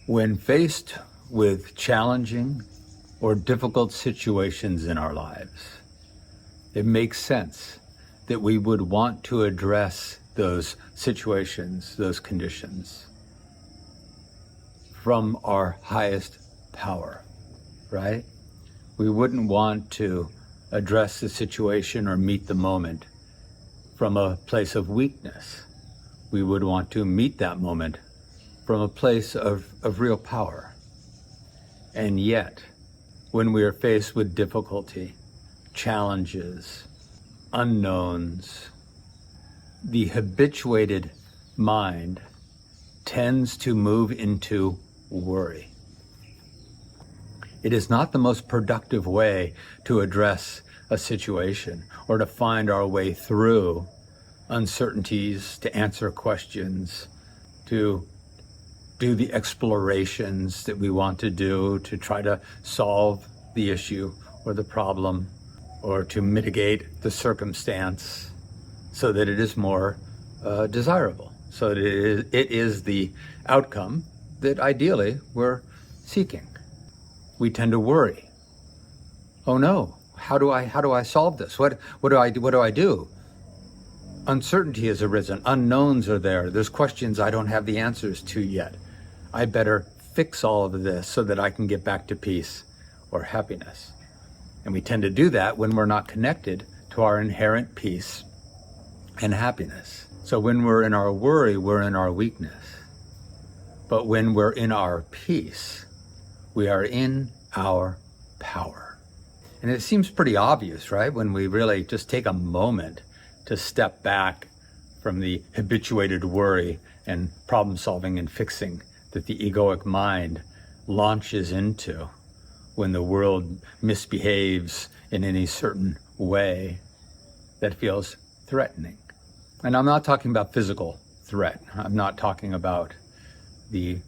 When faced with challenging or difficult situations in our lives, it makes sense that we would want to address those situations, those conditions, from our highest power, right? We wouldn't want to address the situation or meet the moment from a place of weakness. We would want to meet that moment from a place of real power. And yet, when we are faced with difficulty, challenges, unknowns, the habituated mind tends to move into worry. It is not the most productive way to address a situation or to find our way through uncertainties, to answer questions, to do the explorations that we want to do to try to solve the issue or the problem, or to mitigate the circumstance so that it is more desirable, so that it is the outcome that ideally we're seeking. We tend to worry. Oh no, how do I solve this? What do I do? Uncertainty has arisen, unknowns are there, there's questions I don't have the answers to yet. I better fix all of this so that I can get back to peace or happiness. And we tend to do that when we're not connected to our inherent peace and happiness. So when we're in our worry, we're in our weakness. But when we're in our peace, we are in our power. And it seems pretty obvious, right? When we really just take a moment to step back from the habituated worry and problem solving and fixing that the egoic mind launches into when the world misbehaves in any certain way that feels threatening. And I'm not talking about physical threat. I'm not talking about the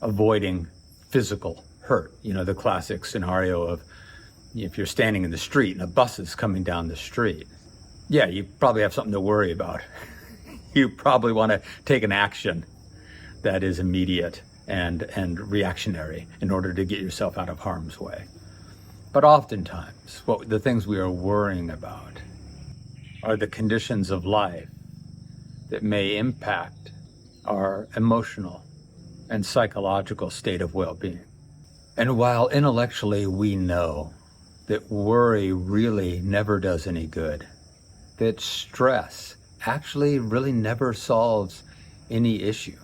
avoiding physical hurt. You know, the classic scenario of if you're standing in the street and a bus is coming down the street. Yeah, you probably have something to worry about. You probably want to take an action that is immediate and reactionary in order to get yourself out of harm's way. But oftentimes, the things we are worrying about are the conditions of life that may impact our emotional and psychological state of well-being. And while intellectually we know that worry really never does any good, that stress actually really never solves any issue,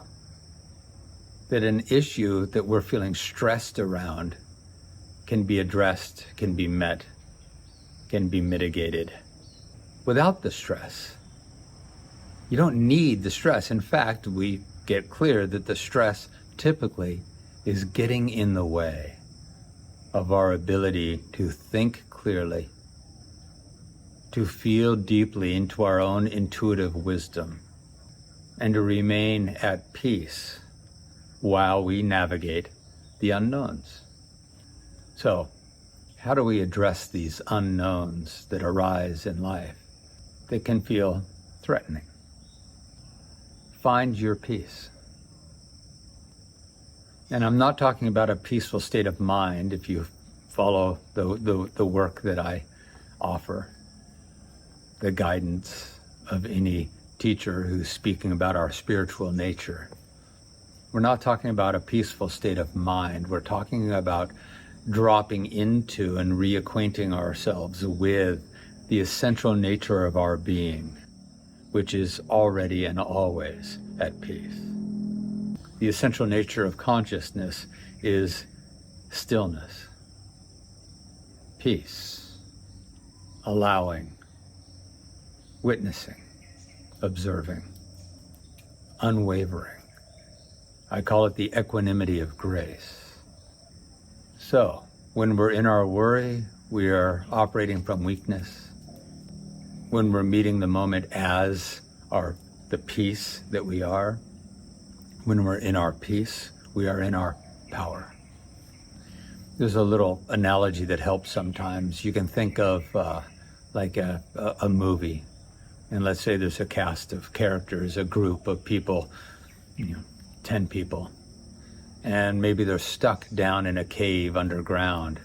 that an issue that we're feeling stressed around can be addressed, can be met, can be mitigated without the stress. You don't need the stress. In fact, we get clear that the stress typically is getting in the way of our ability to think clearly, to feel deeply into our own intuitive wisdom, and to remain at peace while we navigate the unknowns. So, how do we address these unknowns that arise in life that can feel threatening? Find your peace. And I'm not talking about a peaceful state of mind if you follow the work that I offer, the guidance of any teacher who's speaking about our spiritual nature. We're not talking about a peaceful state of mind. We're talking about dropping into and reacquainting ourselves with the essential nature of our being, which is already and always at peace. The essential nature of consciousness is stillness, peace, allowing, witnessing, observing, unwavering. I call it the equanimity of grace. So, when we're in our worry, we are operating from weakness. When we're meeting the moment as the peace that we are, when we're in our peace, we are in our power. There's a little analogy that helps sometimes. You can think of like a movie, and let's say there's a cast of characters, a group of people, 10 people, and maybe they're stuck down in a cave underground,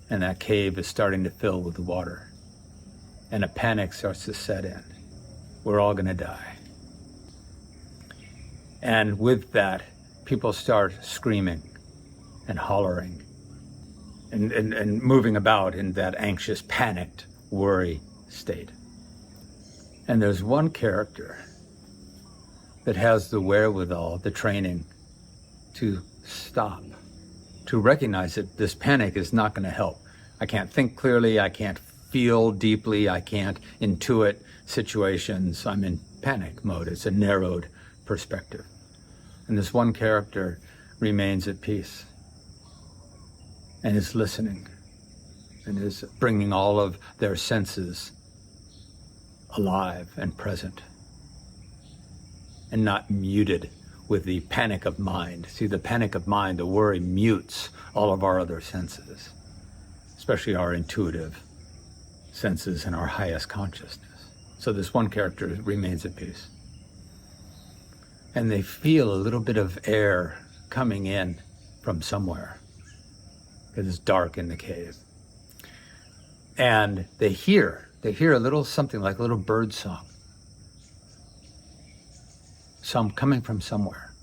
and that cave is starting to fill with water, and a panic starts to set in. We're all going to die. And with that, people start screaming and hollering and moving about in that anxious, panicked, worry state. And there's one character that has the wherewithal, the training, to stop, to recognize that this panic is not going to help. I can't think clearly, I can't feel deeply, I can't intuit situations. I'm in panic mode. It's a narrowed perspective. And this one character remains at peace and is listening and is bringing all of their senses alive and present and not muted with the panic of mind. See, the panic of mind, the worry, mutes all of our other senses, especially our intuitive senses and our highest consciousness. So this one character remains at peace. And they feel a little bit of air coming in from somewhere, because it's dark in the cave. And they hear a little something like a little bird song. Some coming from somewhere.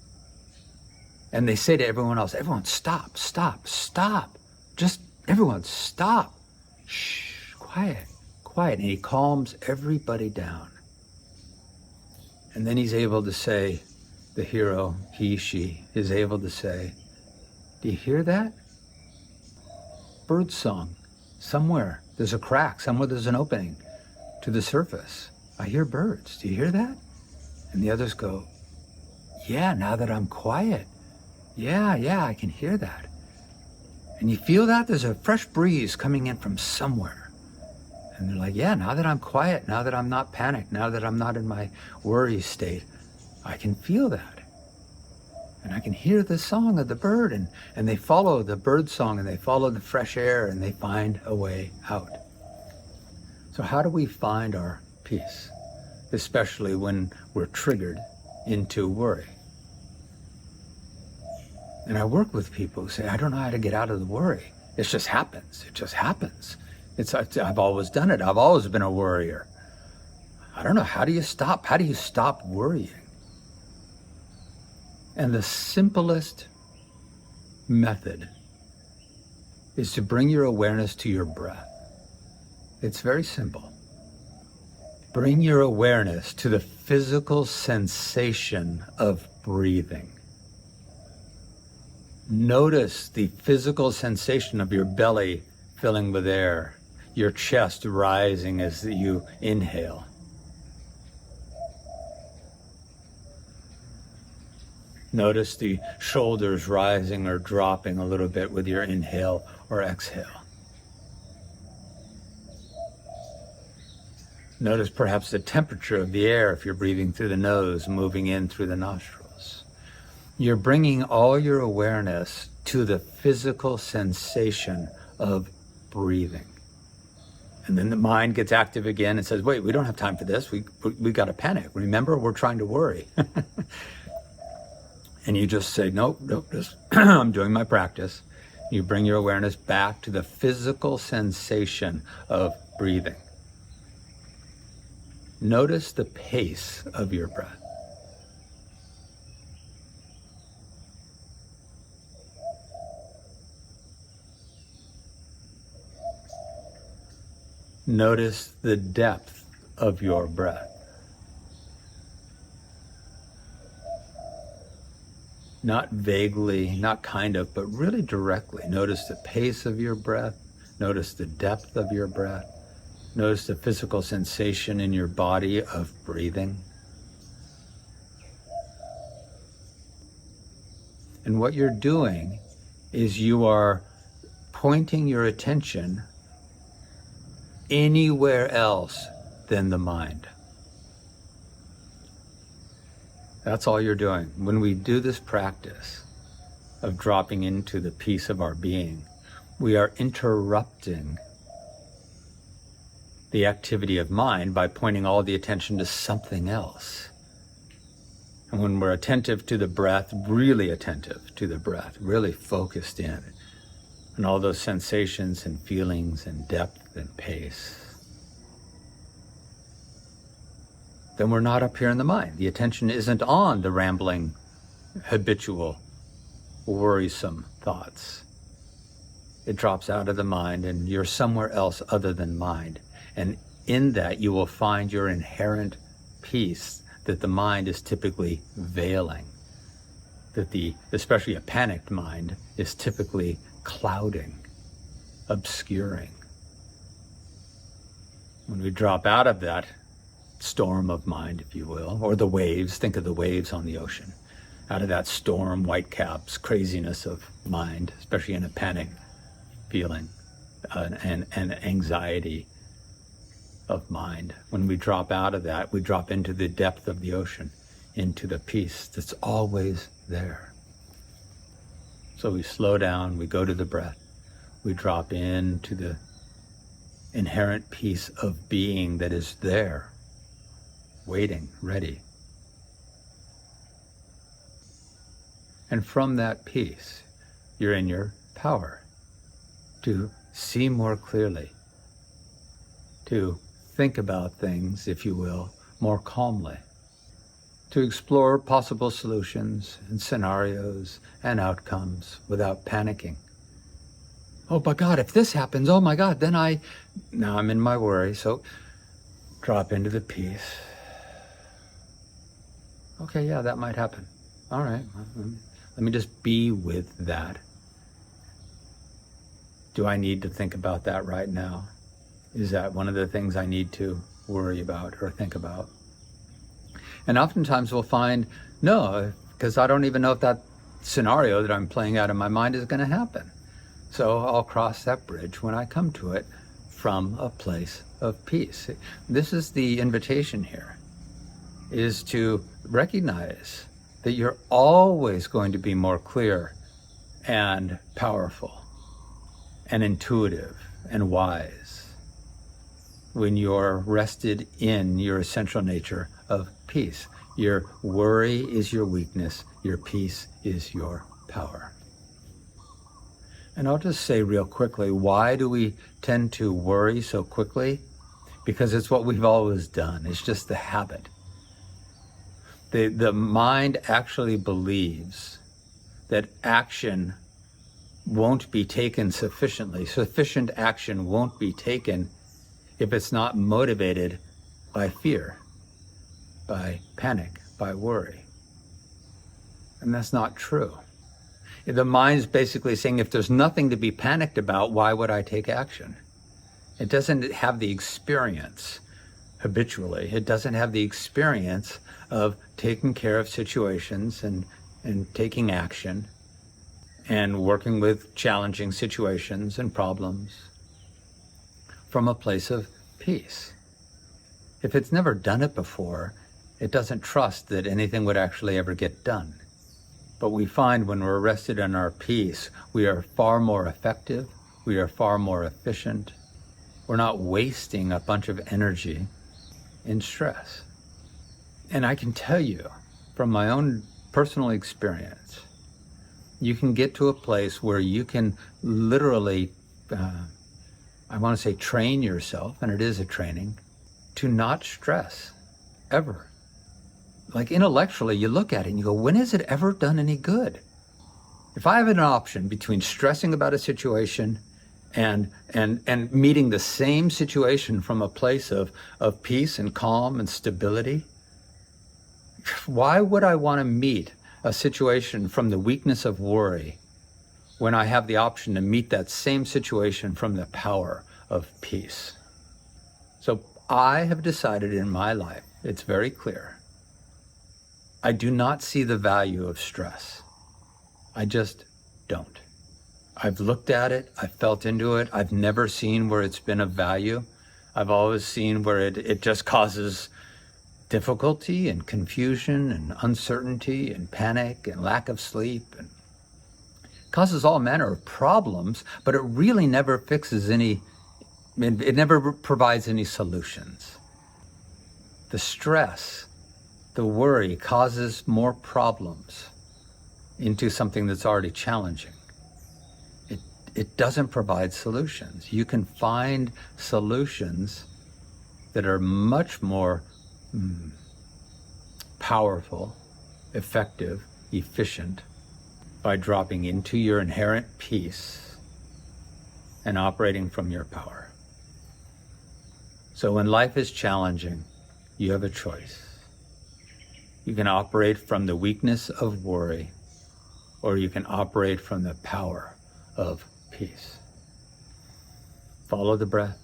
And they say to everyone else, everyone stop, stop, stop. Just everyone stop. Shh, quiet, quiet. And he calms everybody down. And then he's able to say, the hero, he, she, is able to say, do you hear that? Bird song. Somewhere there's a crack, somewhere there's an opening to the surface. I hear birds. Do you hear that? And the others go, yeah, now that I'm quiet. Yeah, I can hear that. And you feel that? There's a fresh breeze coming in from somewhere. And they're like, yeah, now that I'm quiet, now that I'm not panicked, now that I'm not in my worry state, I can feel that. And I can hear the song of the bird, and they follow the bird song, and they follow the fresh air, and they find a way out. So how do we find our peace, especially when we're triggered into worry? And I work with people who say, I don't know how to get out of the worry. It just happens. It just happens. I've always done it. I've always been a worrier. I don't know. How do you stop? How do you stop worrying? And the simplest method is to bring your awareness to your breath. It's very simple. Bring your awareness to the physical sensation of breathing. Notice the physical sensation of your belly filling with air, your chest rising as you inhale. Notice the shoulders rising or dropping a little bit with your inhale or exhale. Notice perhaps the temperature of the air if you're breathing through the nose, moving in through the nostrils. You're bringing all your awareness to the physical sensation of breathing. And then the mind gets active again and says, wait, we don't have time for this. We got to panic. Remember, we're trying to worry. And you just say, nope, just I'm doing my practice. You bring your awareness back to the physical sensation of breathing. Notice the pace of your breath. Notice the depth of your breath. Not vaguely, not kind of, but really directly. Notice the pace of your breath. Notice the depth of your breath. Notice the physical sensation in your body of breathing. And what you're doing is you are pointing your attention anywhere else than the mind. That's all you're doing. When we do this practice of dropping into the peace of our being, we are interrupting the activity of mind by pointing all the attention to something else. And when we're attentive to the breath, really attentive to the breath, really focused in, and all those sensations and feelings and depth and pace, then we're not up here in the mind. The attention isn't on the rambling, habitual, worrisome thoughts. It drops out of the mind and you're somewhere else other than mind. And in that you will find your inherent peace that the mind is typically veiling, that especially a panicked mind, is typically clouding, obscuring. When we drop out of that storm of mind, if you will, or the waves, think of the waves on the ocean, out of that storm, whitecaps, craziness of mind, especially in a panic feeling and anxiety of mind. When we drop out of that, we drop into the depth of the ocean, into the peace that's always there. So we slow down, we go to the breath, we drop into the inherent peace of being that is there, waiting, ready. And from that peace, you're in your power to see more clearly, to think about things, if you will, more calmly, to explore possible solutions and scenarios and outcomes without panicking. Oh my God, if this happens, oh my God, now I'm in my worry, so drop into the peace. Okay, yeah, that might happen. All right, let me just be with that. Do I need to think about that right now? Is that one of the things I need to worry about or think about? And oftentimes we'll find, no, because I don't even know if that scenario that I'm playing out in my mind is going to happen. So I'll cross that bridge when I come to it from a place of peace. This is the invitation here, is to recognize that you're always going to be more clear and powerful and intuitive and wise when you're rested in your essential nature of peace. Your worry is your weakness, your peace is your power. And I'll just say real quickly, why do we tend to worry so quickly? Because it's what we've always done. It's just the habit. The mind actually believes that action won't be taken sufficiently. Sufficient action won't be taken if it's not motivated by fear, by panic, by worry. And that's not true. The mind's basically saying, if there's nothing to be panicked about, why would I take action? It doesn't have the experience habitually. It doesn't have the experience of taking care of situations and taking action and working with challenging situations and problems from a place of peace. If it's never done it before, it doesn't trust that anything would actually ever get done. But we find when we're rested in our peace, we are far more effective, we are far more efficient. We're not wasting a bunch of energy in stress. And I can tell you from my own personal experience, you can get to a place where you can literally, I want to say train yourself, and it is a training, to not stress, ever. Like intellectually, you look at it and you go, when has it ever done any good? If I have an option between stressing about a situation and meeting the same situation from a place of peace and calm and stability, why would I want to meet a situation from the weakness of worry when I have the option to meet that same situation from the power of peace? So I have decided in my life, it's very clear, I do not see the value of stress. I just don't. I've looked at it, I've felt into it, I've never seen where it's been of value. I've always seen where it just causes difficulty and confusion and uncertainty and panic and lack of sleep, and causes all manner of problems, but it really never fixes any, it never provides any solutions. The stress the worry causes more problems into something that's already challenging. It doesn't provide solutions. You can find solutions that are much more powerful, effective, efficient by dropping into your inherent peace and operating from your power. So when life is challenging, you have a choice. You can operate from the weakness of worry, or you can operate from the power of peace. Follow the breath.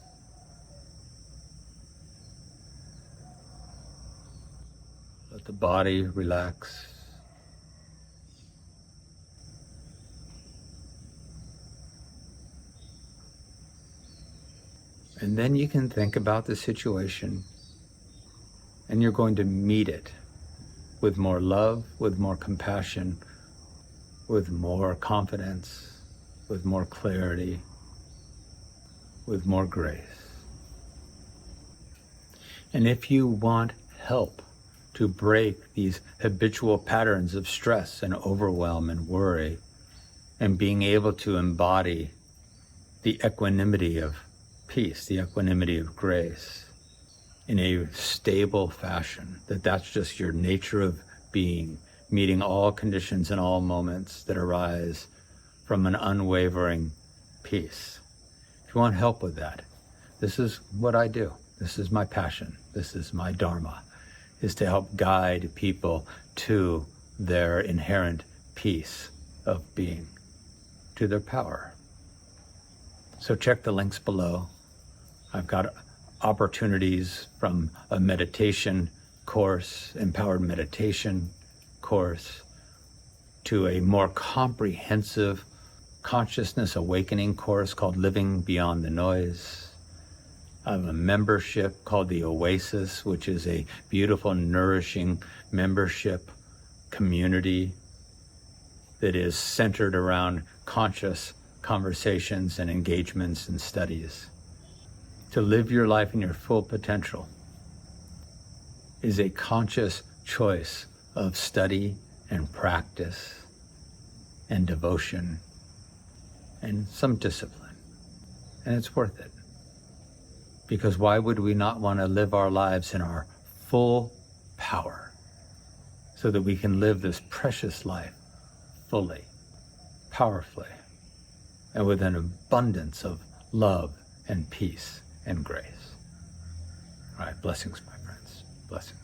Let the body relax. And then you can think about the situation, and you're going to meet it with more love, with more compassion, with more confidence, with more clarity, with more grace. And if you want help to break these habitual patterns of stress and overwhelm and worry, and being able to embody the equanimity of peace, the equanimity of grace, in a stable fashion, that's just your nature of being, meeting all conditions and all moments that arise from an unwavering peace. If you want help with that, this is what I do. This is my passion. This is my dharma, is to help guide people to their inherent peace of being, to their power. So check the links below. I've got opportunities from a meditation course, empowered meditation course, to a more comprehensive consciousness awakening course called Living Beyond the Noise. I have a membership called the Oasis, which is a beautiful, nourishing membership community that is centered around conscious conversations and engagements and studies. To live your life in your full potential is a conscious choice of study and practice and devotion and some discipline. And it's worth it. Because why would we not want to live our lives in our full power so that we can live this precious life fully, powerfully, and with an abundance of love and peace and grace. All right, blessings, my friends. Blessings.